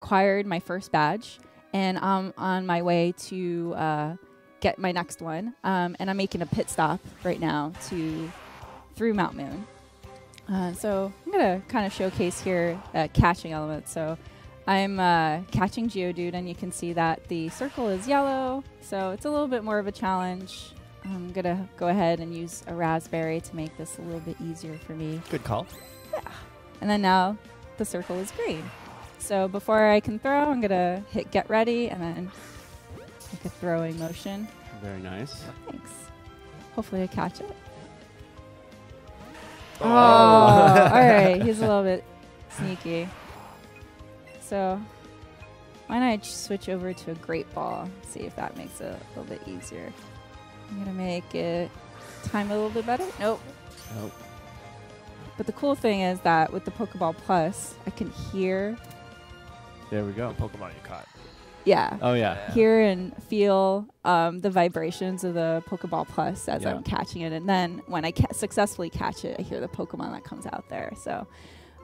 acquired my first badge, and I'm on my way to get my next one. And I'm making a pit stop right now through Mount Moon. So I'm going to kind of showcase here catching elements. So I'm catching Geodude, and you can see that the circle is yellow, so it's a little bit more of a challenge. I'm going to go ahead and use a raspberry to make this a little bit easier for me. Good call. Yeah. And then now the circle is green. So before I can throw, I'm going to hit get ready and then make a throwing motion. Very nice. Thanks. Hopefully I catch it. Oh. All right. He's a little bit sneaky. So why don't I switch over to a great ball, see if that makes it a little bit easier. I'm going to make it time a little bit better. Nope. Nope. But the cool thing is that with the Pokeball Plus, I can hear. There we go. The Pokemon you caught. Yeah. Oh, yeah. Hear and feel the vibrations of the Pokeball Plus as Yeah. I'm catching it. And then when I successfully catch it, I hear the Pokemon that comes out there. So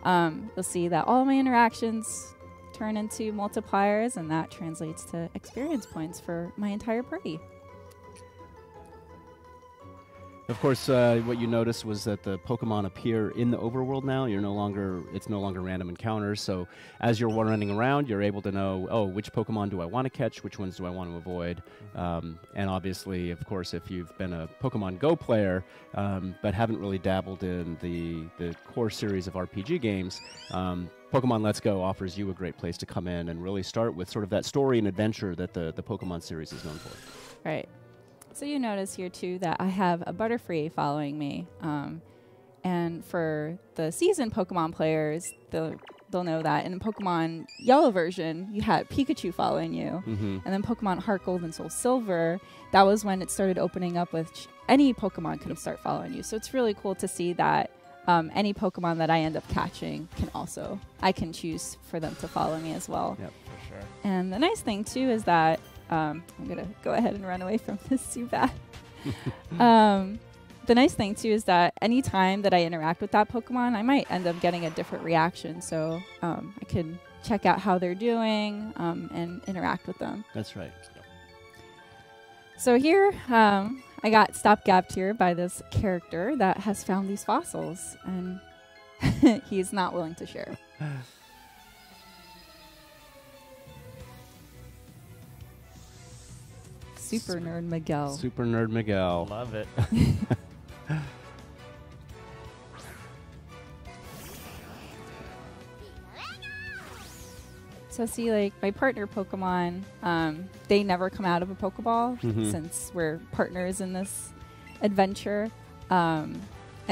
you'll see that all my interactions turn into multipliers, and that translates to experience points for my entire party. Of course, what you noticed was that the Pokemon appear in the overworld now. It's no longer random encounters. So as you're running around, you're able to know, oh, which Pokemon do I want to catch? Which ones do I want to avoid? And obviously, of course, if you've been a Pokemon Go player, but haven't really dabbled in the core series of RPG games, Pokemon Let's Go offers you a great place to come in and really start with sort of that story and adventure that the Pokemon series is known for. Right. So you notice here, too, that I have a Butterfree following me. And for the seasoned Pokemon players, they'll know that in the Pokemon Yellow version, you had Pikachu following you. Mm-hmm. And then Pokemon Heart Gold and Soul Silver, that was when it started opening up with any Pokemon can start following you. So it's really cool to see that any Pokemon that I end up catching I can choose for them to follow me as well. Yep, for sure. And the nice thing, too, is that I'm going to go ahead and run away from this too bad. The nice thing, too, is that any time that I interact with that Pokemon, I might end up getting a different reaction. So I can check out how they're doing and interact with them. That's right. Yep. So here, I got stopgapped here by this character that has found these fossils, and he's not willing to share. Super Nerd Miguel. Super Nerd Miguel. Love it. So see, like, my partner Pokemon, they never come out of a Pokeball since we're partners in this adventure. And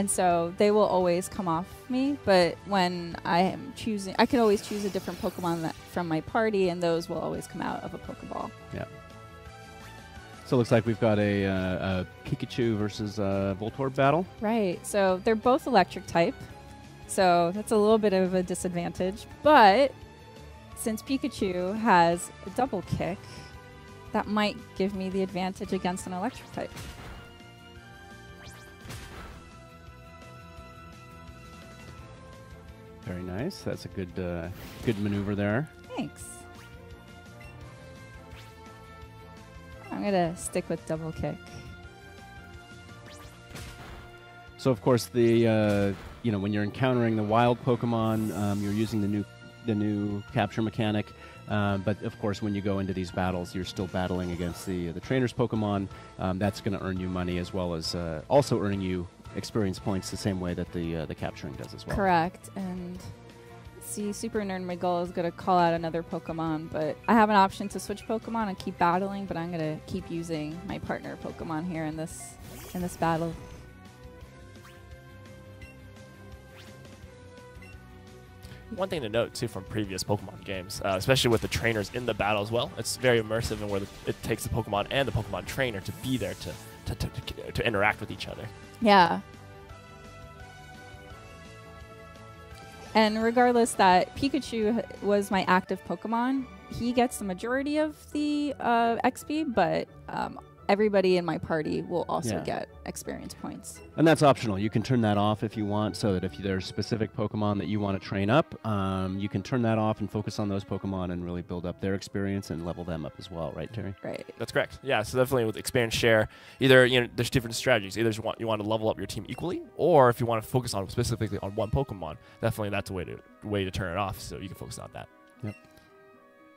so they will always come off me, but when I am choosing, I can always choose a different Pokemon from my party, and those will always come out of a Pokeball. Yeah. So it looks like we've got a Pikachu versus Voltorb battle. Right. So they're both electric type, so that's a little bit of a disadvantage. But since Pikachu has a double kick, that might give me the advantage against an electric type. Very nice. That's a good maneuver there. Thanks. I'm going to stick with double kick. So of course when you're encountering the wild Pokemon, you're using the new capture mechanic. But of course, when you go into these battles, you're still battling against the trainer's Pokemon. That's going to earn you money as well as also earning you experience points the same way that the capturing does as well. Correct. And see, Super Nerd Miguel is going to call out another Pokemon, but I have an option to switch Pokemon and keep battling, but I'm going to keep using my partner Pokemon here in this battle. One thing to note, too, from previous Pokemon games, especially with the trainers in the battle as well, it's very immersive in where it takes the Pokemon and the Pokemon trainer to be there to interact with each other. Yeah. And regardless that Pikachu was my active Pokemon, he gets the majority of the XP, but everybody in my party will also Yeah. get experience points. And that's optional. You can turn that off if you want, so that if there's specific Pokemon that you want to train up, you can turn that off and focus on those Pokemon and really build up their experience and level them up as well, right, Terry? Right. That's correct. Yeah, so definitely with experience share, either there's different strategies. Either you want to level up your team equally, or if you want to focus on specifically on one Pokemon, definitely that's a way to turn it off, so you can focus on that. Yep.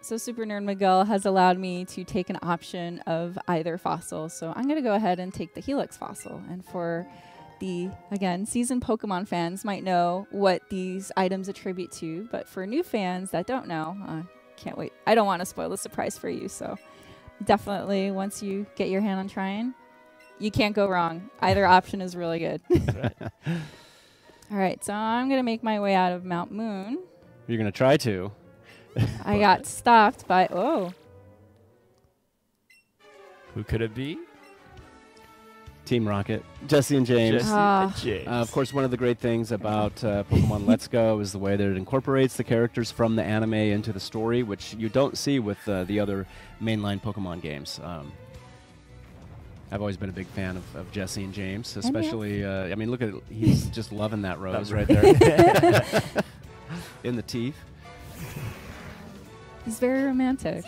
So Super Nerd Miguel has allowed me to take an option of either fossil. So I'm going to go ahead and take the Helix fossil. And for the, again, seasoned Pokemon fans might know what these items attribute to. But for new fans that don't know, can't wait. I don't want to spoil the surprise for you. So definitely once you get your hand on trying, you can't go wrong. Either option is really good. Right. All right. So I'm going to make my way out of Mount Moon. You're going to try to. I got stopped by, oh. Who could it be? Team Rocket. Jesse and James. Jesse Ah. and James. Of course, one of the great things about Pokemon Let's Go is the way that it incorporates the characters from the anime into the story, which you don't see with the other mainline Pokemon games. I've always been a big fan of Jesse and James, especially, I mean, look at it. He's just loving that rose right there. In the teeth. He's very romantic.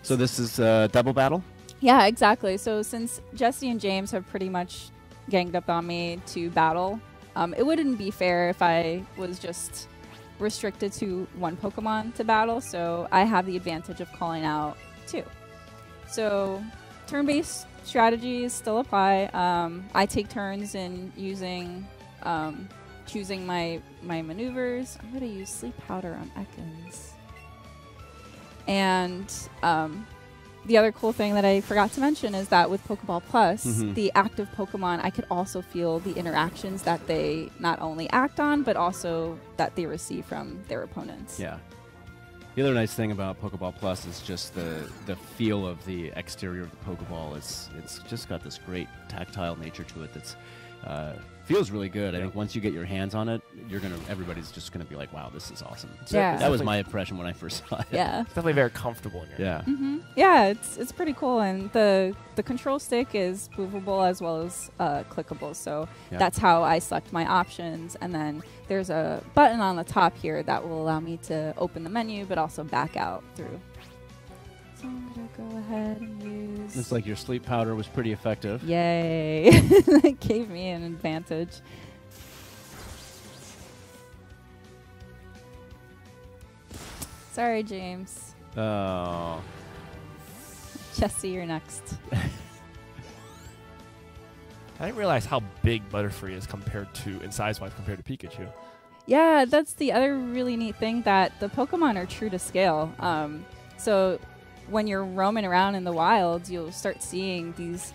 So this is double battle? Yeah, exactly. So since Jesse and James have pretty much ganged up on me to battle, it wouldn't be fair if I was just restricted to one Pokemon to battle. So I have the advantage of calling out two. So turn-based strategies still apply. I take turns in using... choosing my maneuvers. I'm going to use Sleep Powder on Ekans. And the other cool thing that I forgot to mention is that with Pokeball Plus, the active Pokemon, I could also feel the interactions that they not only act on, but also that they receive from their opponents. Yeah. The other nice thing about Pokeball Plus is just the feel of the exterior of the Pokeball. It's just got this great tactile nature to it that's feels really good. I think once you get your hands on it, everybody's just gonna be like, "Wow, this is awesome." Yeah. That was my impression when I first saw it. Yeah. It's definitely very comfortable in your hand. Yeah. Yeah, it's pretty cool, and the control stick is movable as well as clickable. So that's how I select my options, and then there's a button on the top here that will allow me to open the menu, but also back out through. So I'm gonna go ahead and use. Looks like your sleep powder was pretty effective. Yay! That gave me an advantage. Sorry, James. Oh. Jesse, you're next. I didn't realize how big Butterfree is in size-wise compared to Pikachu. Yeah, that's the other really neat thing, that the Pokemon are true to scale. So when you're roaming around in the wilds, you'll start seeing these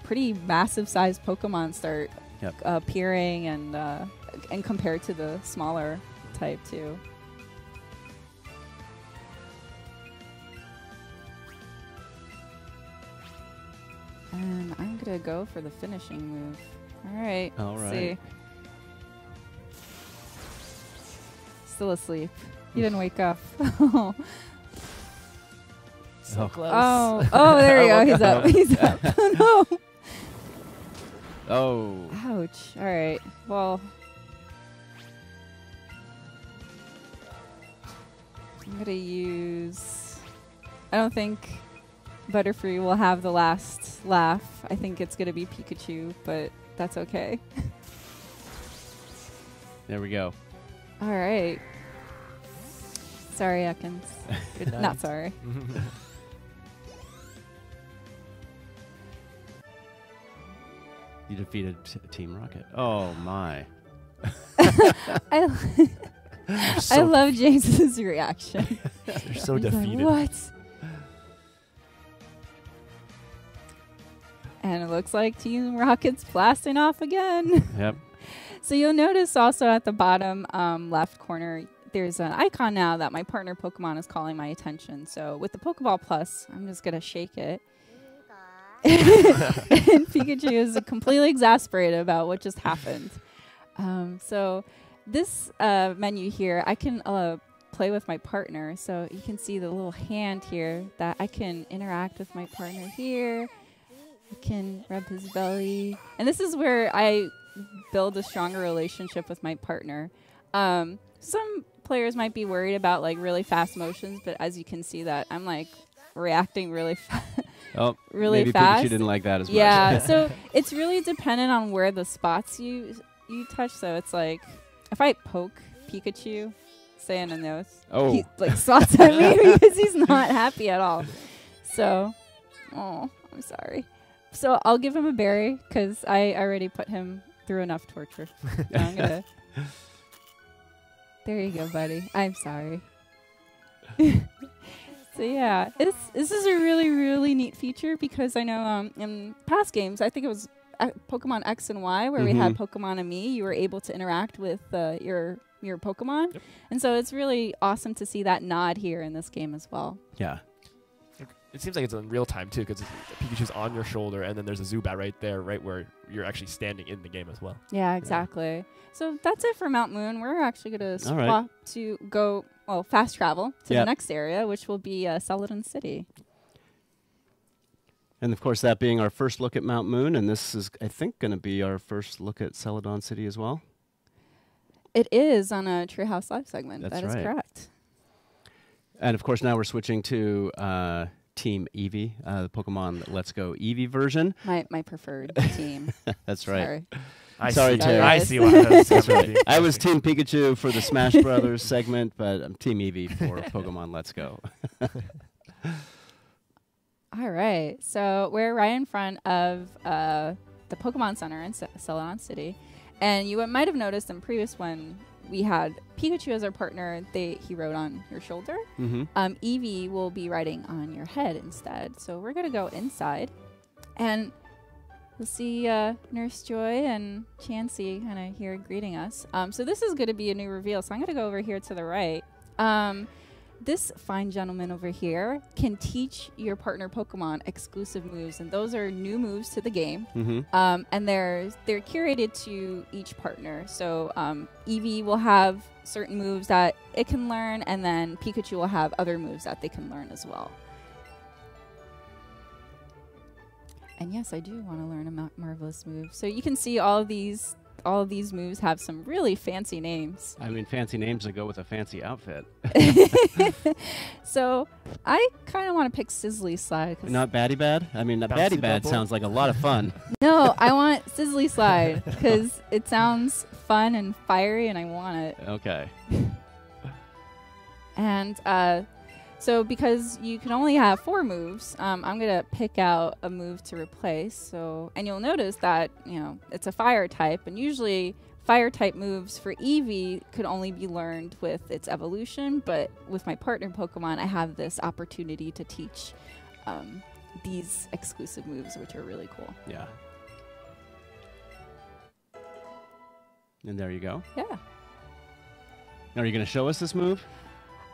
pretty massive-sized Pokemon start appearing, and compared to the smaller type too. And I'm gonna go for the finishing move. All right. Let's see. Still asleep. He didn't wake up. So close. Oh, there we go. He's up. He's up. Oh, no. Oh. Ouch. All right. Well, I'm going to use... I don't think Butterfree will have the last laugh. I think it's going to be Pikachu, but that's okay. There we go. All right. Sorry, Ekans. Good night. Not sorry. You defeated Team Rocket. Oh, my. I love James's reaction. You're so He's defeated. Like, what? And it looks like Team Rocket's blasting off again. Yep. So you'll notice also at the bottom left corner, there's an icon now that my partner Pokemon is calling my attention. So with the Pokeball Plus, I'm just going to shake it. And Pikachu is completely exasperated about what just happened. So this menu here, I can play with my partner. So you can see the little hand here that I can interact with my partner here. I can rub his belly. And this is where I build a stronger relationship with my partner. Some players might be worried about like really fast motions, but as you can see that I'm like reacting really really maybe fast. Pikachu didn't like that as much. Yeah, so it's really dependent on where the spots you touch. So it's like if I poke Pikachu, say in the nose, he like swats at me because he's not happy at all. So, oh, I'm sorry. So I'll give him a berry because I already put him through enough torture. So I'm gonna. There you go, buddy. I'm sorry. So yeah, this is a really, really neat feature because I know in past games, I think it was Pokemon X and Y where we had Pokemon and me, you were able to interact with your Pokemon. Yep. And so it's really awesome to see that nod here in this game as well. Yeah. It seems like it's in real time too, because Pikachu's on your shoulder, and then there's a Zubat right there, right where you're actually standing in the game as well. Yeah, exactly. Yeah. So that's it for Mount Moon. We're actually going to swap to go, fast travel to the next area, which will be Celadon City. And of course, that being our first look at Mount Moon, and this is, I think, going to be our first look at Celadon City as well. It is on a Treehouse Live segment. That's that is correct. And of course, now we're switching to Team Eevee, the Pokemon Let's Go Eevee version. My preferred team. That's right. Sorry, Terry. I see what That's right. I was Team Pikachu for the Smash Brothers segment, but I'm Team Eevee for Pokemon Let's Go. All right. So we're right in front of the Pokemon Center in Celadon City. And you might have noticed in previous one, we had Pikachu as our partner. He rode on your shoulder. Eevee will be riding on your head instead. So we're going to go inside. And we'll see Nurse Joy and Chansey kind of here greeting us. So this is going to be a new reveal. So I'm going to go over here to the right. This fine gentleman over here can teach your partner Pokemon exclusive moves, and those are new moves to the game. And they're curated to each partner. So Eevee will have certain moves that it can learn, and then Pikachu will have other moves that they can learn as well. And yes, I do want to learn a marvelous move. So you can see all of these moves have some really fancy names. I mean, fancy names that go with a fancy outfit. So I kind of want to pick Sizzly Slide. Not Batty Bad? I mean, Batty Bad sounds like a lot of fun. No, I want Sizzly Slide because it sounds fun and fiery, and I want it. Okay. And so because you can only have 4 moves, I'm going to pick out a move to replace. So, and you'll notice that, it's a fire type, and usually fire type moves for Eevee could only be learned with its evolution, but with my partner Pokemon, I have this opportunity to teach these exclusive moves, which are really cool. Yeah. And there you go. Yeah. Now, are you going to show us this move?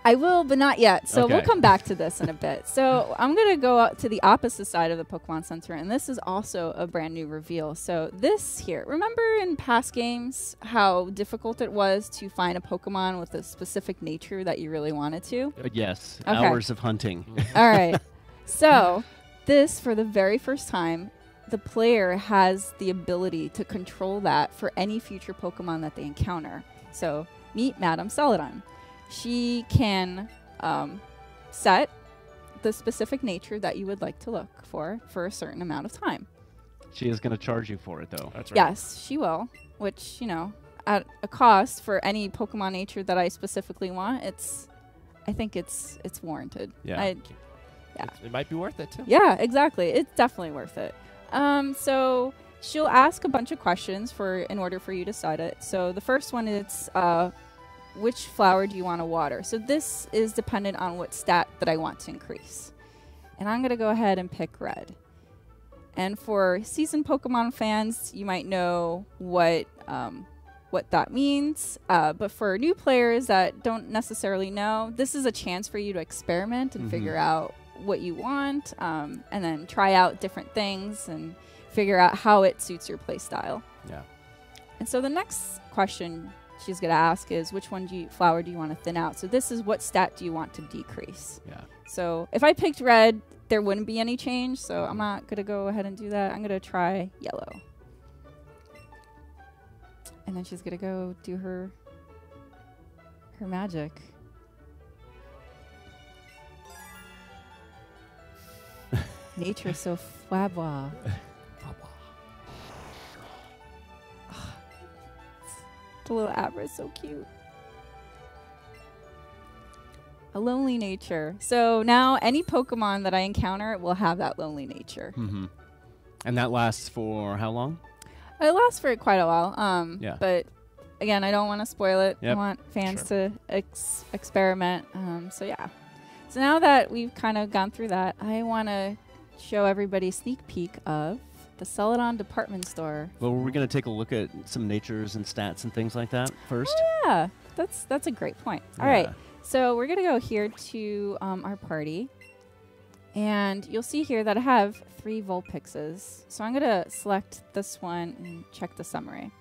I will, but not yet. So we'll come back to this in a bit. So I'm going to go out to the opposite side of the Pokemon Center, and this is also a brand new reveal. So this here, remember in past games how difficult it was to find a Pokemon with a specific nature that you really wanted to? Yes. Okay. Hours of hunting. All right. So this, for the very first time, the player has the ability to control that for any future Pokemon that they encounter. So meet Madame Celadon. She can set the specific nature that you would like to look for a certain amount of time. She is going to charge you for it, though. That's right. Yes, she will, which, at a cost for any Pokemon nature that I specifically want, I think it's warranted. Yeah. It might be worth it, too. Yeah, exactly. It's definitely worth it. So she'll ask a bunch of questions in order for you to decide it. So the first one is... which flower do you want to water? So this is dependent on what stat that I want to increase. And I'm going to go ahead and pick red. And for seasoned Pokemon fans, you might know what that means. But for new players that don't necessarily know, this is a chance for you to experiment and figure out what you want, and then try out different things and figure out how it suits your play style. Yeah. And so the next question she's going to ask is, which flower do you want to thin out? So this is what stat do you want to decrease? Yeah. So if I picked red, there wouldn't be any change. So I'm not going to go ahead and do that. I'm going to try yellow. And then she's going to go do her magic. Nature is so flabwa. The little Abra is so cute. A lonely nature. So now any Pokemon that I encounter will have that lonely nature. Mm-hmm. And that lasts for how long? It lasts for quite a while. Yeah. But again, I don't want to spoil it. Yep. I want fans to experiment. So yeah. So now that we've kind of gone through that, I want to show everybody a sneak peek of the Celadon department store. Well, we're going to take a look at some natures and stats and things like that first. Oh, yeah, that's a great point. All right, so we're going to go here to our party. And you'll see here that I have 3 Vulpixes. So I'm going to select this one and check the summary.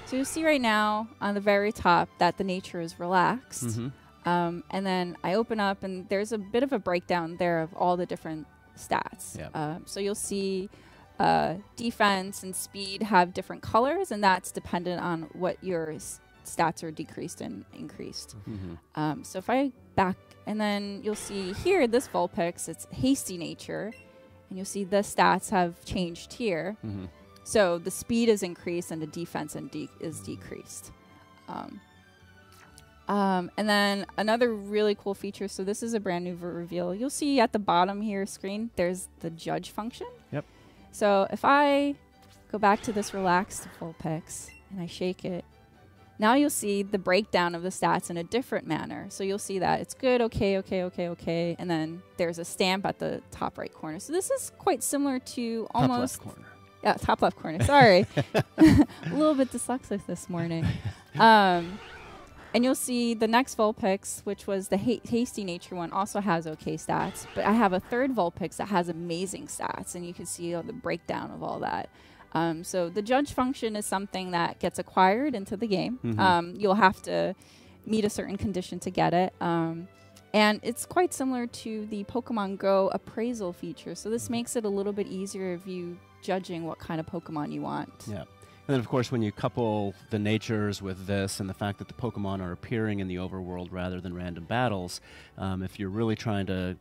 So you'll see right now on the very top that the nature is relaxed. Mm-hmm. And then I open up and there's a bit of a breakdown there of all the different stats. Yep. So you'll see defense and speed have different colors, and that's dependent on what your stats are decreased and increased. Mm-hmm. So if I back, and then you'll see here, this Vulpix, it's hasty nature, and you'll see the stats have changed here. Mm-hmm. So the speed is increased and the defense is decreased. And then another really cool feature, so this is a brand new reveal. You'll see at the bottom here screen, there's the judge function. Yep. So if I go back to this relaxed Vulpix and I shake it, now you'll see the breakdown of the stats in a different manner. So you'll see that it's good, okay, okay, okay, okay, and then there's a stamp at the top right corner. So this is quite similar to almost... Top left corner. Yeah, top left corner. Sorry. A little bit dyslexic this morning. And you'll see the next Vulpix, which was the hasty nature one, also has okay stats. But I have a third Vulpix that has amazing stats, and you can see the breakdown of all that. So the judge function is something that gets acquired into the game. Mm-hmm. You'll have to meet a certain condition to get it. And it's quite similar to the Pokemon Go appraisal feature. So this makes it a little bit easier of you judging what kind of Pokemon you want. Yeah. And then, of course, when you couple the natures with this and the fact that the Pokemon are appearing in the overworld rather than random battles, if you're really trying to,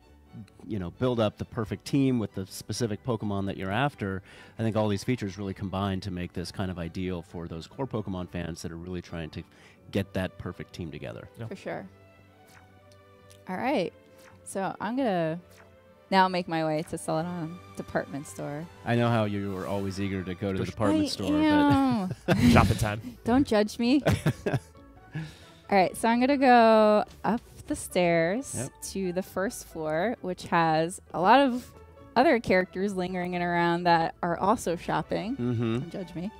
build up the perfect team with the specific Pokemon that you're after, I think all these features really combine to make this kind of ideal for those core Pokemon fans that are really trying to get that perfect team together. Yeah. For sure. All right. So I'm going to now make my way to Celadon department store. I know how you were always eager to go to the department store. But Shopping time. Don't judge me. All right, so I'm going to go up the stairs to the first floor, which has a lot of other characters lingering around that are also shopping. Mm-hmm. Don't judge me.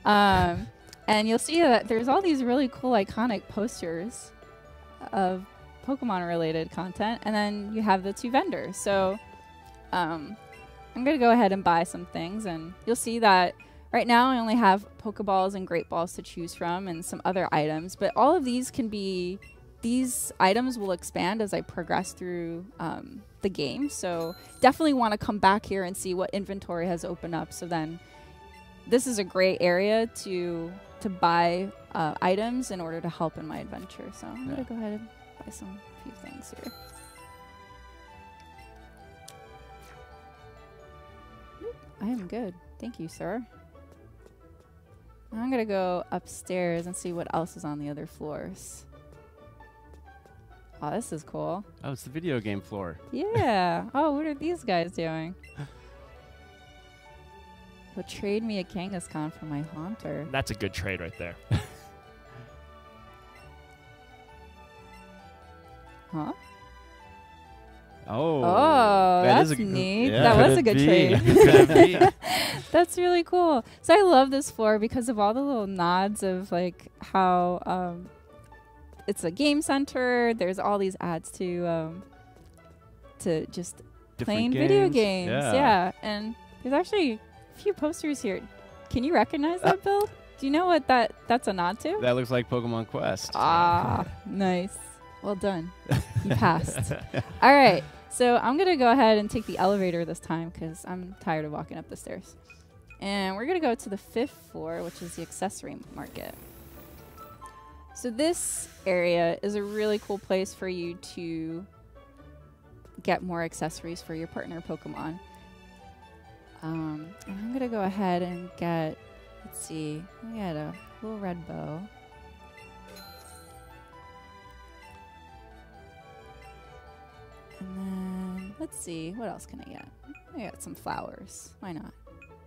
And you'll see that there's all these really cool iconic posters of Pokemon-related content, and then you have the 2 vendors. So I'm going to go ahead and buy some things, and you'll see that right now I only have Pokeballs and Great Balls to choose from and some other items, but all of these can be, these items will expand as I progress through the game. So definitely want to come back here and see what inventory has opened up. So then this is a great area to buy items in order to help in my adventure. So I'm going to go ahead and buy some few things here. I am good. Thank you, sir. Now I'm going to go upstairs and see what else is on the other floors. Oh, this is cool. Oh, it's the video game floor. Yeah. Oh, what are these guys doing? Well, trade me a Kangaskhan for my Haunter. That's a good trade right there. Huh? Oh, that's is neat. Yeah. That Could was a it good be? trade. Could it be? That's really cool. So I love this floor because of all the little nods of like how it's a game center. There's all these ads to just playing video games. Yeah. And there's actually a few posters here. Can you recognize that, Bill? Do you know what that's a nod to? That looks like Pokemon Quest. Ah, nice. Well done. You passed. All right. So I'm going to go ahead and take the elevator this time because I'm tired of walking up the stairs. And we're going to go to the 5th floor, which is the accessory market. So this area is a really cool place for you to get more accessories for your partner Pokemon. And I'm going to go ahead and get, let's see, we got a little red bow. And then, let's see, what else can I get? I got some flowers. Why not?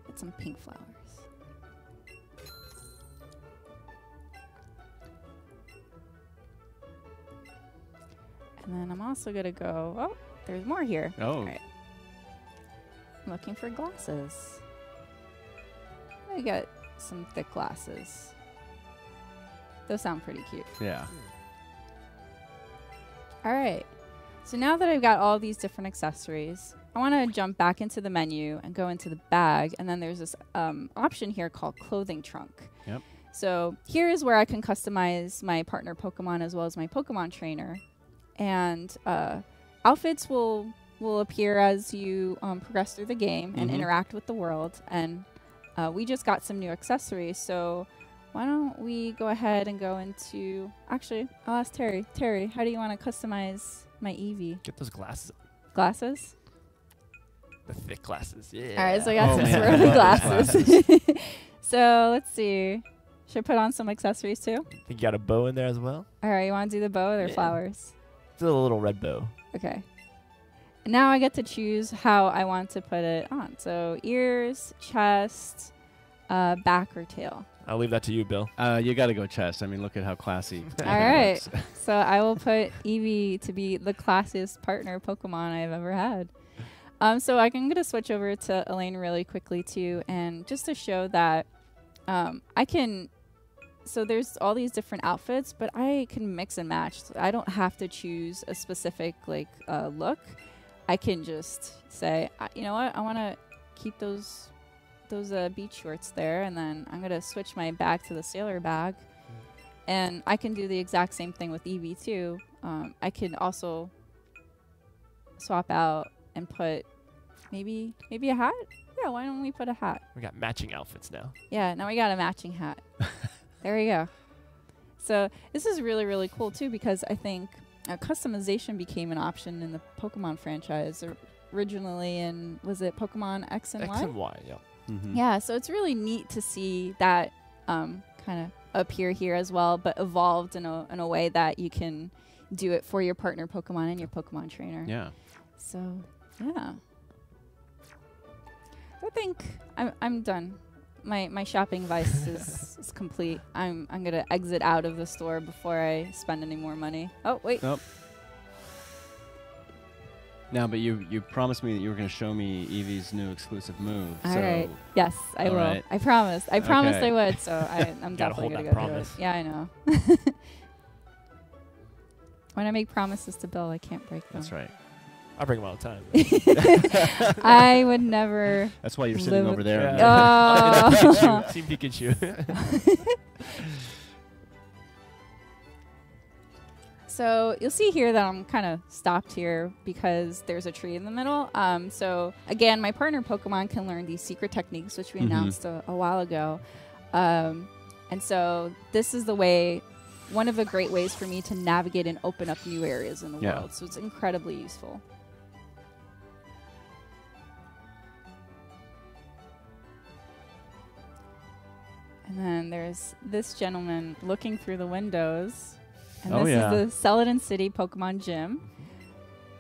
Get some pink flowers. And then I'm also going to go, oh, there's more here. Oh. All right. I'm looking for glasses. I got some thick glasses. Those sound pretty cute. Yeah. All right. So now that I've got all these different accessories, I want to jump back into the menu and go into the bag. And then there's this option here called clothing trunk. Yep. So here is where I can customize my partner Pokemon as well as my Pokemon trainer. And outfits will appear as you progress through the game and interact with the world. And we just got some new accessories. So why don't we go ahead and go into... Actually, I'll ask Terry. Terry, how do you want to customize my Eevee? Get those glasses. Glasses? The thick glasses. Yeah. All right, so I got some man. swirly Glasses. glasses. So let's see. Should I put on some accessories too? Think you got a bow in there as well? All right, you want to do the bow or Yeah. flowers? Still a little red bow. Okay. And now I get to choose how I want to put it on. So ears, chest, back or tail. I'll leave that to you, Bill. You got to go chest. I mean, look at how classy. All right. So I will put Eevee to be the classiest partner Pokemon I've ever had. So I'm going to switch over to Elaine really quickly too, and just to show that I can. So there's all these different outfits, but I can mix and match. So I don't have to choose a specific look. I can just say, you know what, I want to keep those beach shorts there, and then I'm gonna switch my bag to the sailor bag, and I can do the exact same thing with Eevee too. I can also swap out and put maybe a hat. Yeah, why don't we put a hat? We got matching outfits now. Yeah, now we got a matching hat. There we go. So this is really, really cool too, because I think customization became an option in the Pokemon franchise originally, and was it Pokemon X and Y? X and Y, yeah. Yeah, so it's really neat to see that kind of appear here as well, but evolved in a way that you can do it for your partner Pokemon and your Pokemon trainer. Yeah. So, yeah. I think I'm done. My shopping vice is complete. I'm gonna exit out of the store before I spend any more money. Oh wait. Nope. Now, but you promised me that you were going to show me Eevee's new exclusive move. All so right. Yes, I all will. right. I promised. I promised Okay. I would. So I'm Gotta definitely hold gonna that go promise. through it. Yeah, I know. When I make promises to Bill, I can't break them. That's right. I bring them all the time. I would never. That's why you're sitting Live- over there. Yeah. Oh. Team Pikachu. So you'll see here that I'm kind of stopped here because there's a tree in the middle. So again, my partner Pokemon can learn these secret techniques, which we announced a while ago. And so this is one of the great ways for me to navigate and open up new areas in the world. So it's incredibly useful. And then there's this gentleman looking through the windows. And this is the Celadon City Pokemon Gym.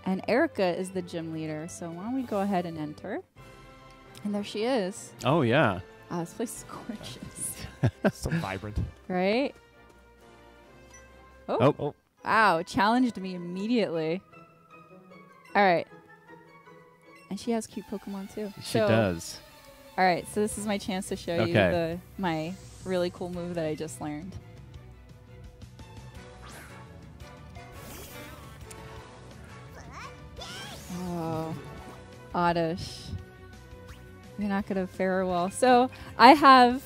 And Erica is the gym leader. So why don't we go ahead and enter? And there she is. Oh, yeah. Oh, this place is gorgeous. So vibrant. Right? Oh. Wow, challenged me immediately. All right. And she has cute Pokemon too. She does. All right, so this is my chance to show you my really cool move that I just learned. Oh, Oddish. You're not going to fare well. So I have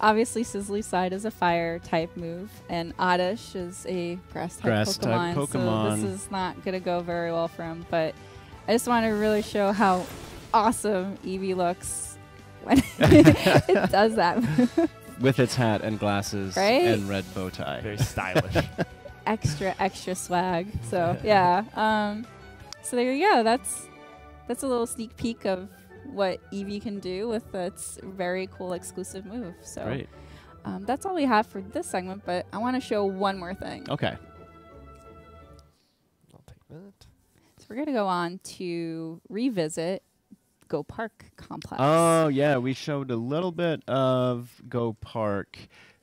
obviously Sizzly Side is a fire type move, and Oddish is a grass type Pokemon. So this is not going to go very well for him. But I just want to really show how awesome Eevee looks when it does that move. With its hat and glasses and red bow tie. Very stylish. extra swag. So yeah. So there you go. That's a little sneak peek of what Eevee can do with its very cool exclusive move. So that's all we have for this segment, but I want to show one more thing. Okay. I'll take that. So we're going to go on to revisit Go Park Complex. Oh, yeah. We showed a little bit of Go Park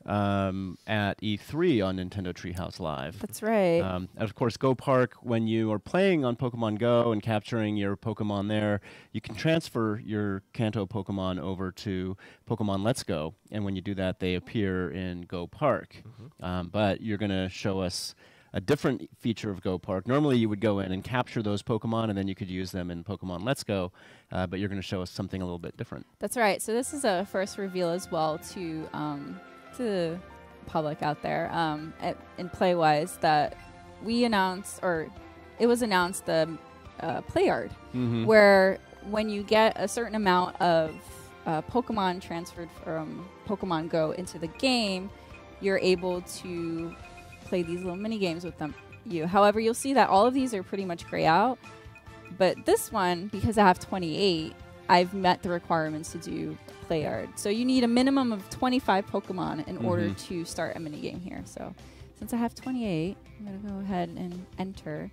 at E3 on Nintendo Treehouse Live. That's right. Of course, Go Park, when you are playing on Pokemon Go and capturing your Pokemon there, you can transfer your Kanto Pokemon over to Pokemon Let's Go, and when you do that, they appear in Go Park. But you're going to show us a different feature of Go Park. Normally, you would go in and capture those Pokemon, and then you could use them in Pokemon Let's Go, but you're going to show us something a little bit different. That's right. So this is a first reveal as well to the public out there in Playwise that we announced, or it was announced, the Play Yard, where when you get a certain amount of Pokemon transferred from Pokemon Go into the game, you're able to play these little mini games with them. However, you'll see that all of these are pretty much gray out, but this one, because I have 28, I've met the requirements to do Play Yard. So you need a minimum of 25 Pokemon in order to start a mini game here. So since I have 28, I'm going to go ahead and enter.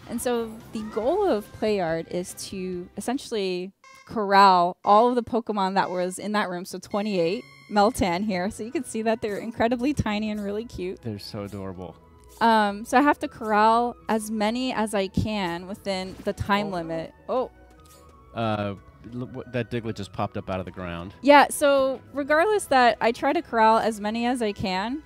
And so the goal of Play Yard is to essentially corral all of the Pokemon that was in that room. So 28 Meltan here. So you can see that they're incredibly tiny and really cute. They're so adorable. So I have to corral as many as I can within the time limit. That Diglett just popped up out of the ground. Yeah, so regardless that I try to corral as many as I can,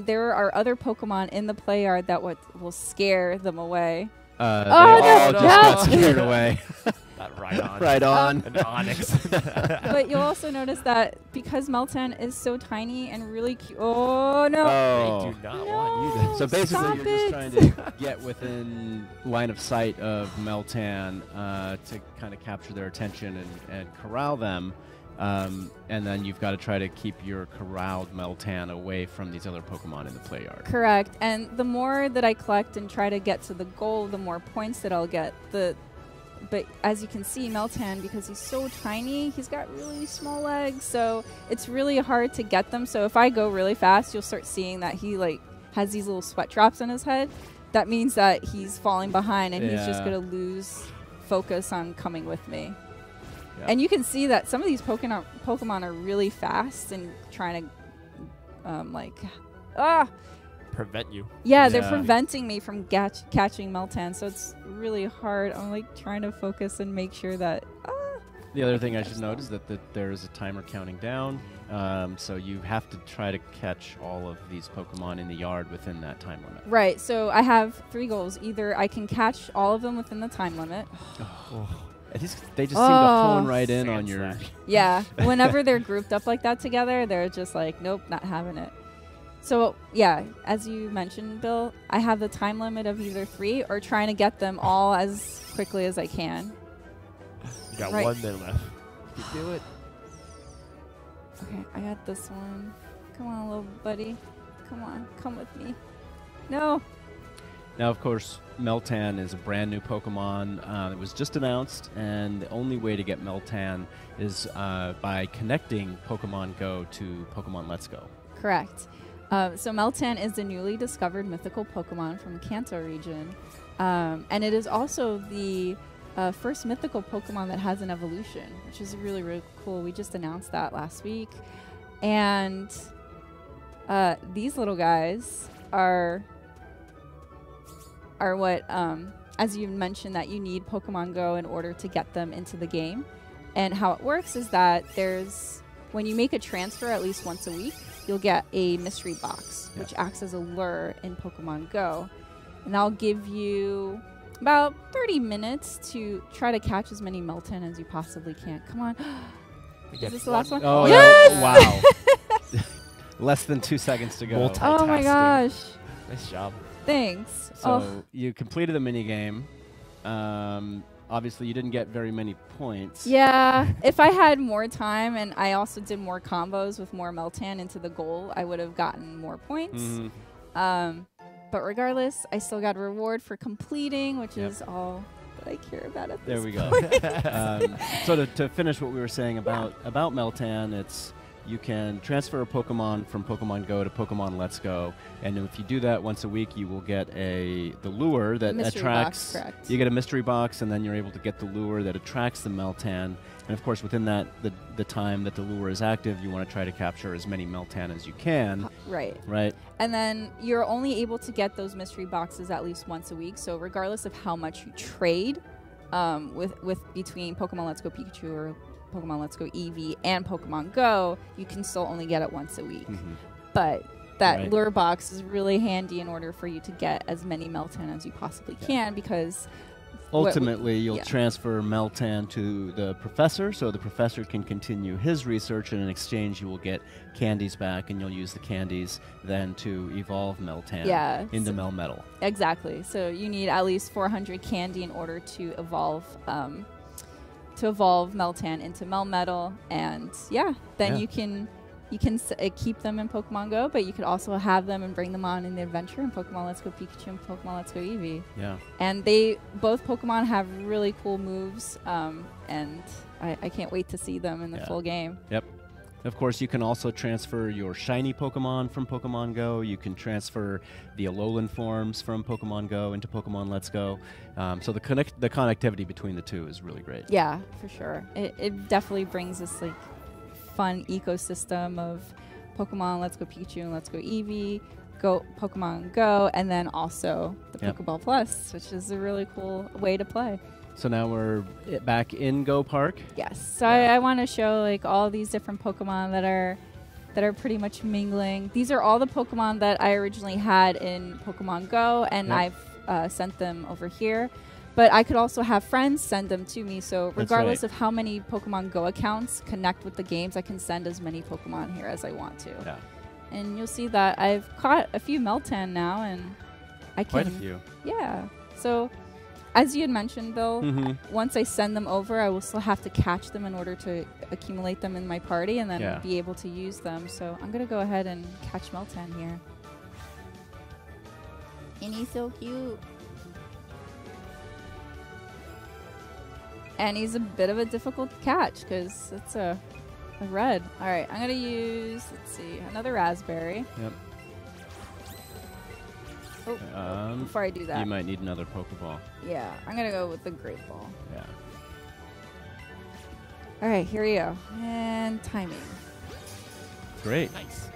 there are other Pokemon in the Play Yard that will scare them away. They all just got scared away. Right on. Right on. An Onyx. But you'll also notice that because Meltan is so tiny and really cute. Oh, no. Oh. They do not want you to. So basically, you're just trying to get within line of sight of Meltan to kind of capture their attention and corral them. And then you've got to try to keep your corralled Meltan away from these other Pokemon in the Play Yard. Correct. And the more that I collect and try to get to the goal, the more points that I'll get. But as you can see, Meltan, because he's so tiny, he's got really small legs, so it's really hard to get them. So if I go really fast, you'll start seeing that he has these little sweat drops on his head. That means that he's falling behind, and he's just going to lose focus on coming with me. Yeah. And you can see that some of these Pokemon are really fast and trying to prevent you. Yeah, they're preventing me from catching Meltan, so it's really hard. I'm trying to focus and make sure that. The other thing I should note is that there is a timer counting down, so you have to try to catch all of these Pokemon in the yard within that time limit. Right. So I have 3 goals. Either I can catch all of them within the time limit. They just seem to hone right in on your. Yeah. Whenever they're grouped up like that together, they're just like, nope, not having it. So, yeah, as you mentioned, Bill, I have the time limit of either 3 or trying to get them all as quickly as I can. You got 1 minute left. You do it. Okay, I got this one. Come on, little buddy. Come on, come with me. No. Now, of course, Meltan is a brand new Pokemon. It was just announced, and the only way to get Meltan is by connecting Pokemon Go to Pokemon Let's Go. Correct. So Meltan is the newly discovered mythical Pokemon from the Kanto region. And it is also the first mythical Pokemon that has an evolution, which is really, really cool. We just announced that last week. And these little guys are what, as you mentioned, that you need Pokemon Go in order to get them into the game. And how it works is that when you make a transfer at least once a week, you'll get a mystery box, which acts as a lure in Pokemon Go. And that'll give you about 30 minutes to try to catch as many Meltan as you possibly can. Come on. Is this the last one? Oh, yes! Wow. Less than 2 seconds to go. Oh my gosh. Nice job. Thanks. So you completed the mini game. Obviously, you didn't get very many points. Yeah, if I had more time and I also did more combos with more Meltan into the goal, I would have gotten more points. But regardless, I still got a reward for completing, which is all that I care about at this point. There we go. So to finish what we were saying about Meltan, it's you can transfer a Pokemon from Pokemon Go to Pokemon Let's Go, and if you do that once a week, you will get the lure that attracts. You get a mystery box, and then you're able to get the lure that attracts the Meltan. And of course, within that, the time that the lure is active, you want to try to capture as many Meltan as you can. Right. Right. And then you're only able to get those mystery boxes at least once a week. So regardless of how much you trade, with between Pokemon Let's Go Pikachu or Pokemon Let's Go Eevee and Pokemon Go, you can still only get it once a week. But that lure box is really handy in order for you to get as many Meltan as you possibly can, because ultimately you'll transfer Meltan to the professor, so the professor can continue his research, and in exchange you will get candies back, and you'll use the candies then to evolve Meltan into Melmetal. Exactly. So you need at least 400 candy in order to evolve Meltan into Melmetal, and then you can keep them in Pokemon Go, but you could also have them and bring them on in the adventure in Pokemon Let's Go Pikachu and Pokemon Let's Go Eevee. Yeah. And both Pokemon have really cool moves, and I can't wait to see them in the full game. Yep. Of course, you can also transfer your shiny Pokemon from Pokemon Go. You can transfer the Alolan forms from Pokemon Go into Pokemon Let's Go. So the connectivity between the two is really great. Yeah, for sure. It definitely brings this like fun ecosystem of Pokemon Let's Go Pikachu and Let's Go Eevee, Pokemon Go, and then also the Pokeball Plus, which is a really cool way to play. So now we're back in Go Park. Yes. So I want to show like all these different Pokemon that are pretty much mingling. These are all the Pokemon that I originally had in Pokemon Go, and I've sent them over here. But I could also have friends send them to me. So regardless of how many Pokemon Go accounts connect with the games, I can send as many Pokemon here as I want to. Yeah. And you'll see that I've caught a few Meltan now, and I can. Quite a few. Yeah. So as you had mentioned, Bill, once I send them over, I will still have to catch them in order to accumulate them in my party and then be able to use them. So I'm going to go ahead and catch Meltan here. And he's so cute. And he's a bit of a difficult catch because it's a red. All right, I'm going to use, let's see, another raspberry. Yep. Oh, before I do that, you might need another Pokeball. Yeah, I'm going to go with the Great Ball. Yeah. All right, here we go. And timing. Great. Nice.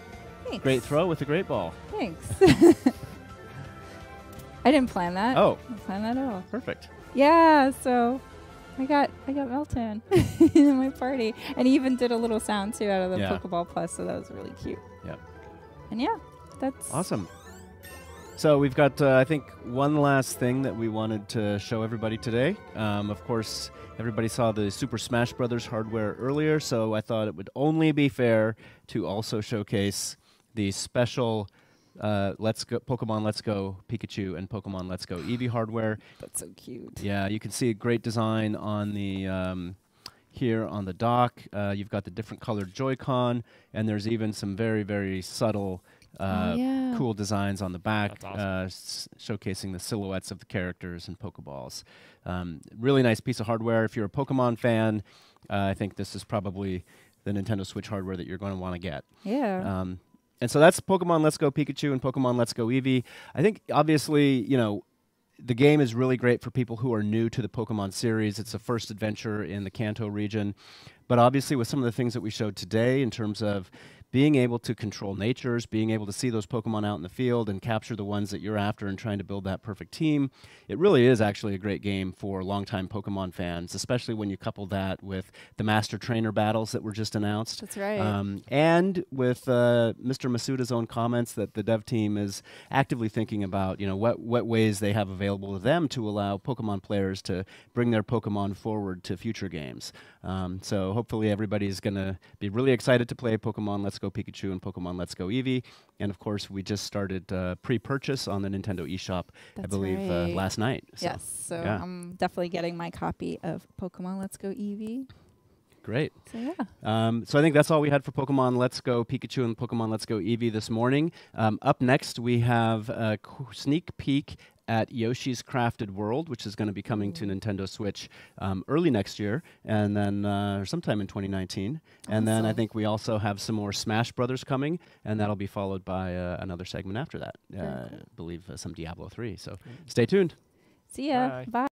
Thanks. Great throw with the Great Ball. Thanks. I didn't plan that. Oh. I didn't plan that at all. Perfect. Yeah, so I got Meltan in my party. And he even did a little sound, too, out of the Pokeball Plus, so that was really cute. Yep. And that's... Awesome. So we've got, I think, one last thing that we wanted to show everybody today. Of course, everybody saw the Super Smash Bros. Hardware earlier, so I thought it would only be fair to also showcase the special Pokemon Let's Go Pikachu and Pokemon Let's Go Eevee hardware. That's so cute. Yeah, you can see a great design on the here on the dock. You've got the different colored Joy-Con, and there's even some very, very subtle cool designs on the back. That's awesome. Showcasing the silhouettes of the characters and Pokeballs. Really nice piece of hardware. If you're a Pokemon fan, I think this is probably the Nintendo Switch hardware that you're going to want to get. Yeah. And so that's Pokemon Let's Go Pikachu and Pokemon Let's Go Eevee. I think, obviously, the game is really great for people who are new to the Pokemon series. It's a first adventure in the Kanto region. But obviously, with some of the things that we showed today in terms of being able to control natures, being able to see those Pokemon out in the field and capture the ones that you're after and trying to build that perfect team, it really is actually a great game for longtime Pokemon fans, especially when you couple that with the Master Trainer battles that were just announced. That's right. And with Mr. Masuda's own comments that the dev team is actively thinking about, what ways they have available to them to allow Pokemon players to bring their Pokemon forward to future games. So hopefully everybody's going to be really excited to play Pokemon Let's Go Go Pikachu and Pokemon Let's Go Eevee. And of course, we just started pre-purchase on the Nintendo eShop, I believe, last night. So, yes, so yeah. I'm definitely getting my copy of Pokemon Let's Go Eevee. Great. So yeah. So I think that's all we had for Pokemon Let's Go Pikachu and Pokemon Let's Go Eevee this morning. Up next, we have a sneak peek at Yoshi's Crafted World, which is going to be coming to Nintendo Switch early next year, and then sometime in 2019. And then I think we also have some more Smash Brothers coming, and that'll be followed by another segment after that. I believe some Diablo 3. So stay tuned. See ya. Bye. Bye.